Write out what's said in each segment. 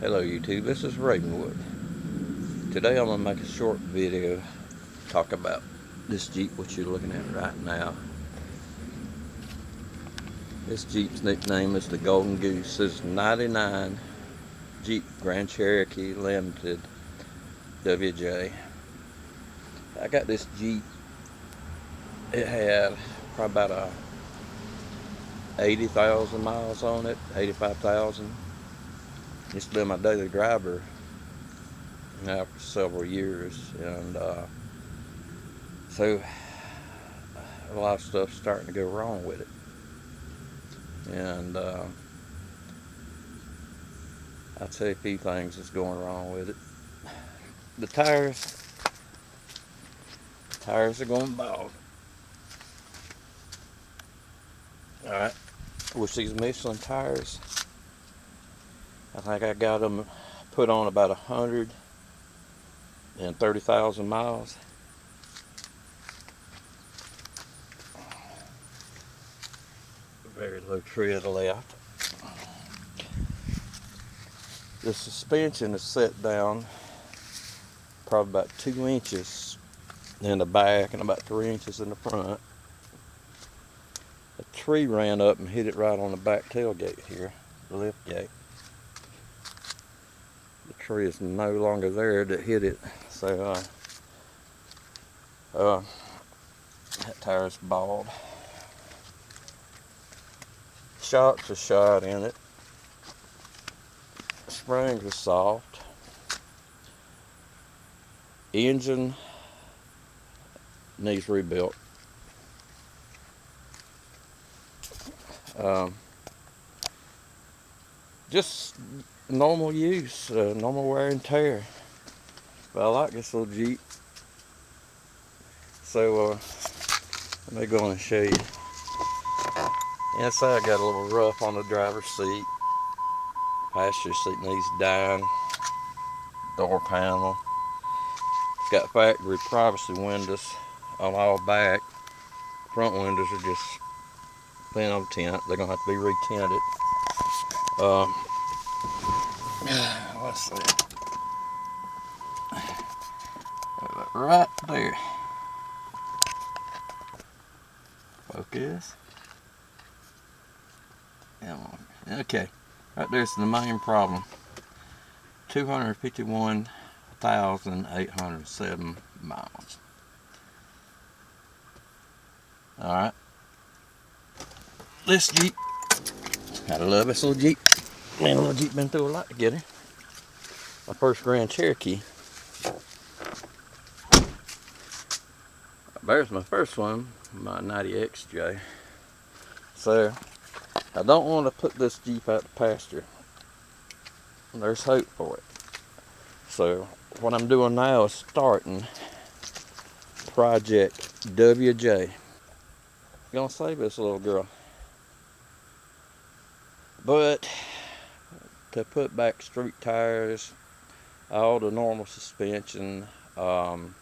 Hello YouTube, this is Ravenwood. Today I'm going to make a short video talk about this Jeep what you're looking at right now. This Jeep's nickname is the Golden Goose. This is 99 Jeep Grand Cherokee Limited WJ. I got this Jeep, it had probably about 80,000 miles on it, 85,000. It's been my daily driver now for several years, and so a lot of stuff's starting to go wrong with it. And I'll tell you a few things that's going wrong with it. The tires are going bald. Alright, with these Michelin tires, I think I got them put on about 130,000 miles. Very low tread left. The suspension is set down probably about 2 inches in the back and about 3 inches in the front. A tree ran up and hit it right on the back tailgate here, the lift gate. The tree is no longer there that hit it, so that tire's bald. Shocks are shot in it. Springs are soft. Engine needs rebuilt. Just normal use, normal wear and tear. But I like this little Jeep. So let me go and show you. Inside got a little rough on the driver's seat. Passenger seat needs done. Door panel. It's got factory privacy windows on all back. Front windows are just thin tint. They're gonna have to be retinted. Let's see. Right there. Focus. Okay. Right there's the main problem. 251,807 miles. Alright. This Jeep, gotta love this little Jeep. Man, little Jeep been through a lot to get her. My first Grand Cherokee. There's my first one, my 90XJ. So, I don't want to put this Jeep out to pasture. There's hope for it. So, what I'm doing now is starting Project WJ. Gonna save this little girl. But to put back street tires, all the normal suspension, and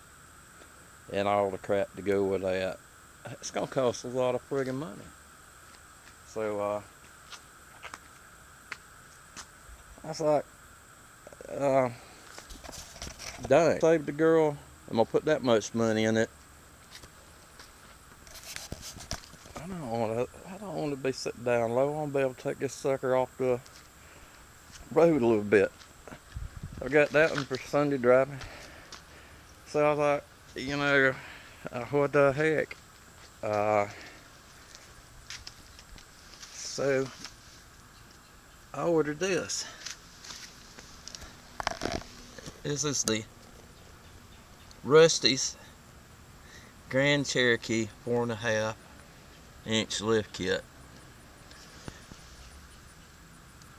all the crap to go with that, it's gonna cost a lot of friggin' money. So I was like, dang, save the girl. I'm gonna put that much money in it. I don't want to be sitting down low. I want to be able to take this sucker off the road a little bit. I got that one for Sunday driving. So I was like, you know, what the heck? So I ordered this. This is the Rusty's Grand Cherokee 4.5-inch lift kit.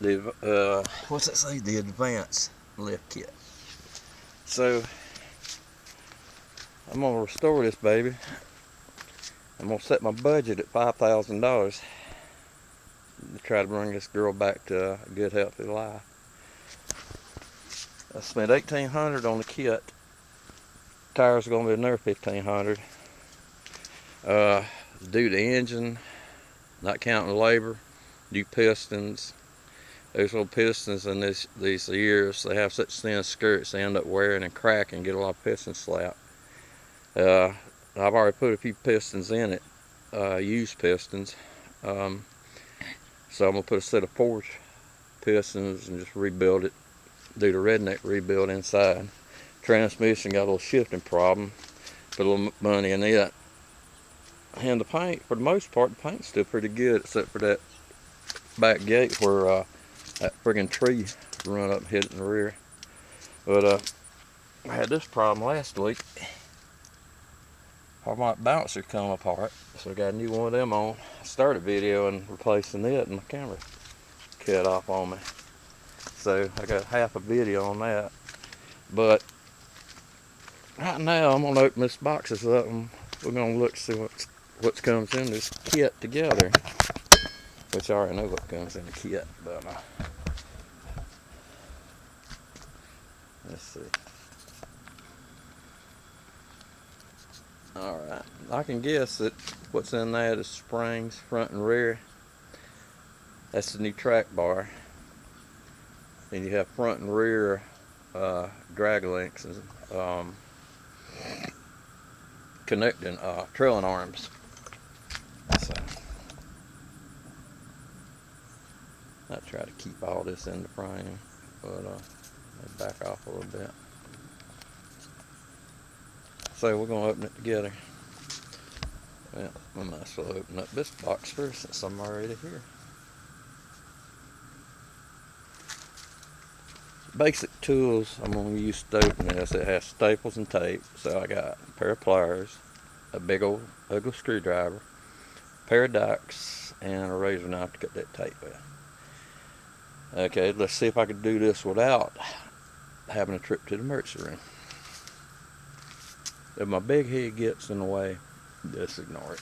The what's it say? The advanced lift kit. So I'm gonna restore this baby. I'm gonna set my budget at $5,000 to try to bring this girl back to a good, healthy life. I spent $1,800 on the kit. Tires are gonna be another $1,500. Do the engine, not counting labor. Do pistons, those little pistons in these ears, they have such thin skirts, they end up wearing and cracking, get a lot of piston slap. I've already put a few pistons in it, used pistons. So I'm going to put a set of 4 pistons and just rebuild it, do the redneck rebuild inside. Transmission got a little shifting problem, put a little money in it. And the paint, for the most part, the paint's still pretty good, except for that back gate where that friggin' tree run up and hit it in the rear. But I had this problem last week. Harmonic bouncer come apart, so I got a new one of them on. I started video and replacing it, and my camera cut off on me. So I got half a video on that. But right now I'm gonna open this boxes up and we're gonna look to see what comes in this kit together. Which I already know what comes in the kit, but let's see. Alright, I can guess that what's in that is springs, front and rear. That's the new track bar. And you have front and rear drag links and connecting trailing arms. So I try to keep all this in the frame, but I'll back off a little bit. So we're going to open it together. Well, I might as well open up this box first since I'm already here. Basic tools I'm going to use to open this. It has staples and tape. So I got a pair of pliers, a big old ugly screwdriver, a pair of dikes, and a razor knife to cut that tape with. Okay, let's see if I can do this without having a trip to the emergency room. If my big head gets in the way, just ignore it.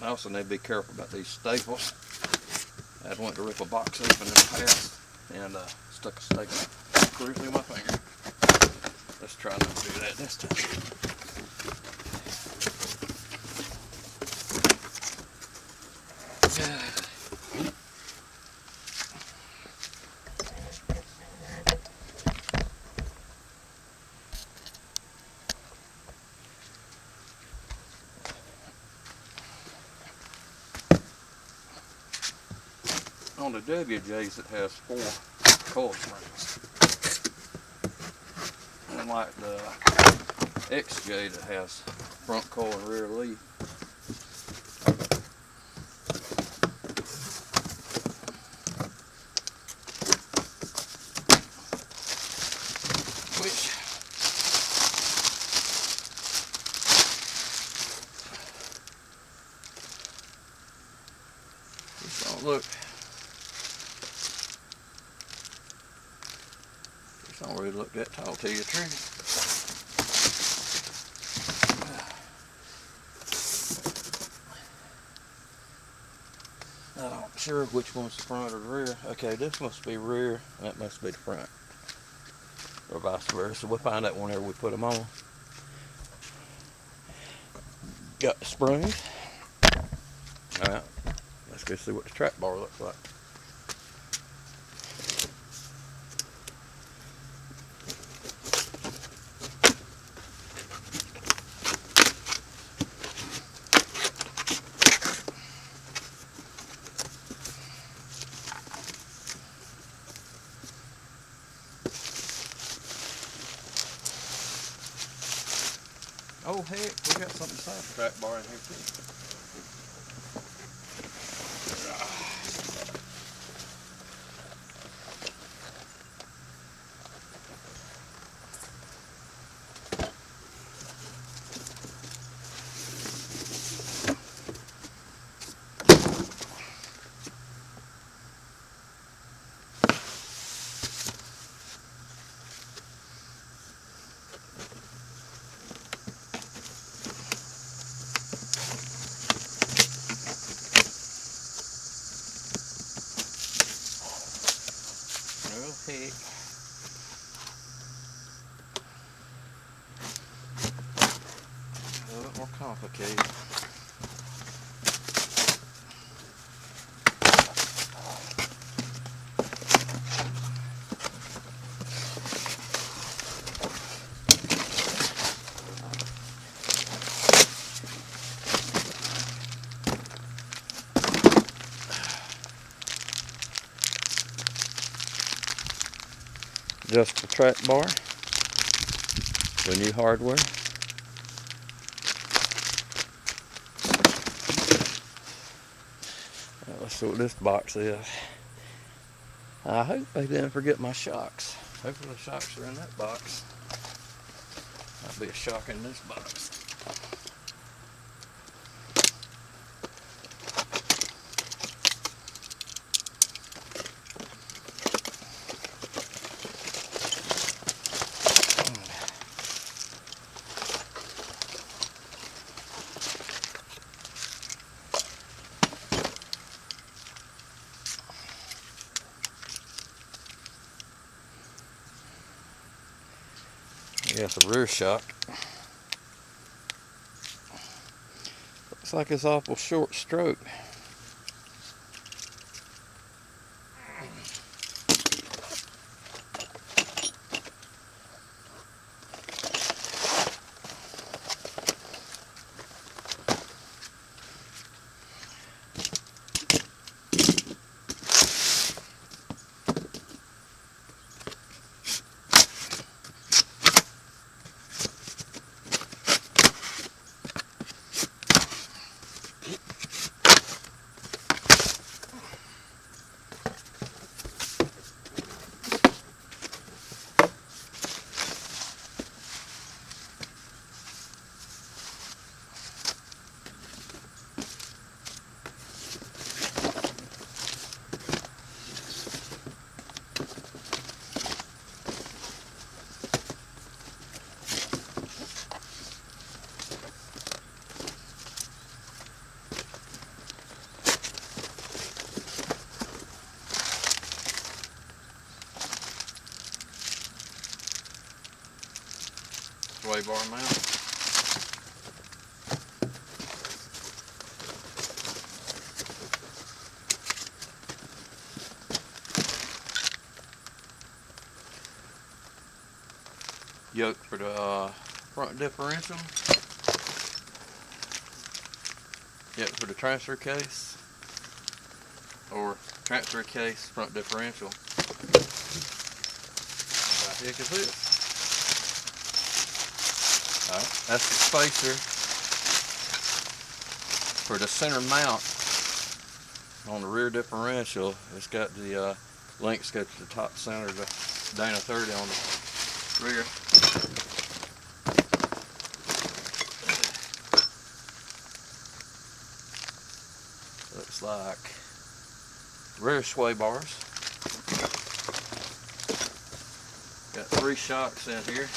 I also need to be careful about these staples. I went to rip a box open in the past and stuck a staple screw through my finger. Let's try not to do that this time. On the WJs it has 4 coil springs. Unlike the XJ that has front coil and rear leaf. Which just don't look. Don't really look that tall, tell you the truth. I'm not sure which one's the front or the rear. Okay, this must be rear, and that must be the front. or vice versa. We'll find out whenever we put them on. Got the springs. Alright, let's go see what the track bar looks like. Oh heck, we got something inside the track bar in here too. Oh heck. A little bit more complicated. Just the track bar, the new hardware. Let's see what this box is. I hope I didn't forget my shocks. Hopefully the shocks are in that box. Might be a shock in this box. Yeah, it's a rear shock. Looks like it's awful short stroke. Sway bar mount. Yoke for the front differential. Yoke for the transfer case, or transfer case front differential. What the heck is this? Alright, that's the spacer for the center mount on the rear differential. It's got the links go to the top center of the Dana 30 on the rear. Looks like rear sway bars. Got 3 shocks in here.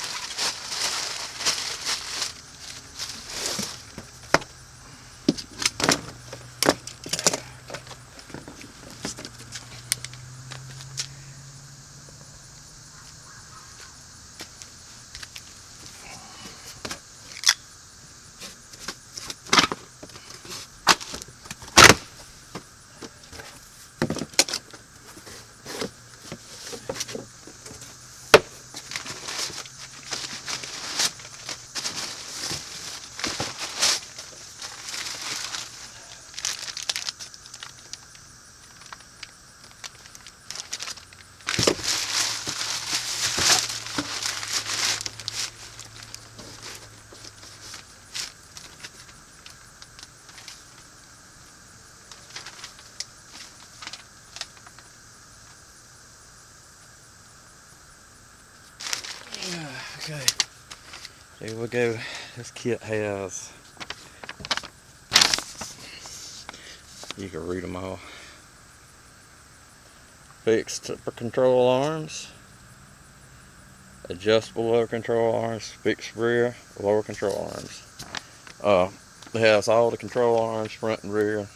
Okay, here we go. This kit has, you can read them all. Fixed upper control arms, adjustable lower control arms, fixed rear, lower control arms. It has all the control arms, front and rear.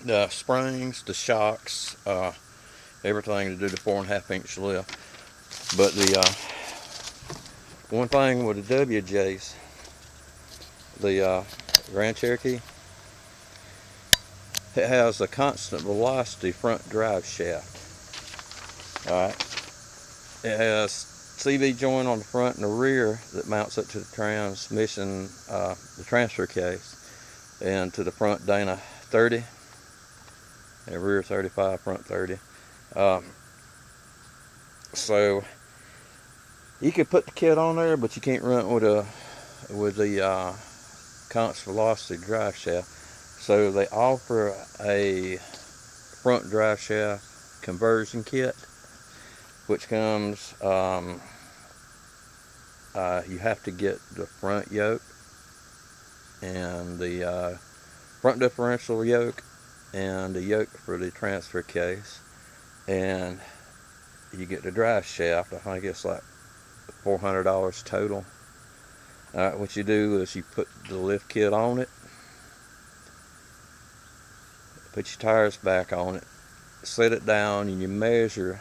The springs, the shocks, everything to do the 4.5 inch lift. But the one thing with the WJs, the Grand Cherokee, it has a constant velocity front drive shaft. Alright. It has CV joint on the front and the rear that mounts up to the transmission, the transfer case, and to the front Dana 30, and rear 35, front 30. So you could put the kit on there, but you can't run it with the constant velocity drive shaft. So they offer a front drive shaft conversion kit, which comes, you have to get the front yoke and the front differential yoke and the yoke for the transfer case, and you get the drive shaft. I think it's like $400 total. Alright, what you do is you put the lift kit on it, put your tires back on it, set it down, and you measure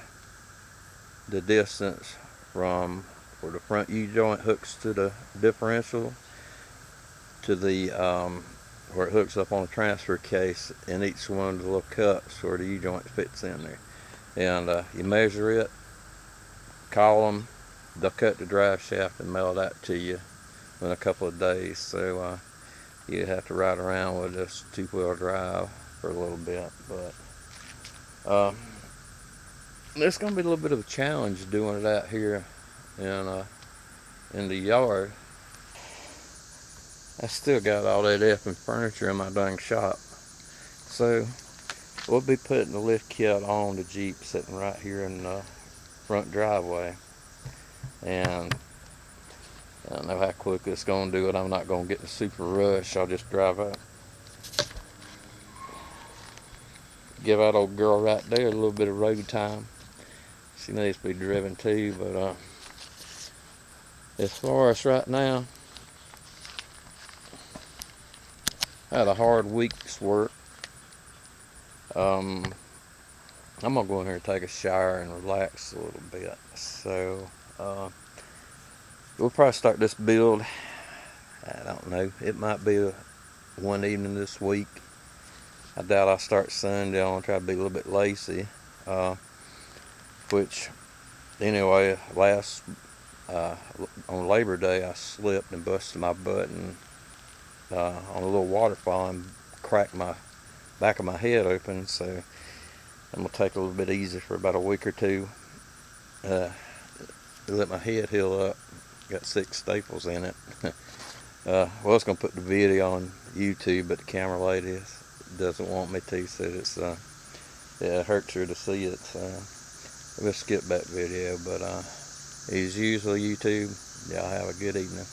the distance from where the front U-joint hooks to the differential to the where it hooks up on the transfer case, in each one of the little cups where the U-joint fits in there. And you measure it, call them, they'll cut the drive shaft and mail that to you in a couple of days. So you have to ride around with this 2-wheel drive for a little bit, but it's going to be a little bit of a challenge doing it out here in the yard. I still got all that effing furniture in my dang shop. So we'll be putting the lift kit on the Jeep sitting right here in the front driveway. And I don't know how quick it's going to do it. I'm not going to get in a super rush. I'll just drive up. Give that old girl right there a little bit of road time. She needs to be driven too, but as far as right now, I had a hard week's work. I'm gonna go in here and take a shower and relax a little bit. So we'll probably start this build, I don't know, it might be one evening this week. I doubt I'll start Sunday. I'm gonna try to be a little bit lazy, which anyway, on Labor Day I slipped and busted my butt and on a little waterfall and cracked my back of my head open. So I'm gonna take a little bit easy for about a week or two. Let my head heal up. Got 6 staples in it. I was gonna put the video on YouTube, but the camera lady doesn't want me to, so it hurts her to see it. So we'll skip that video. But as usual, YouTube, y'all have a good evening.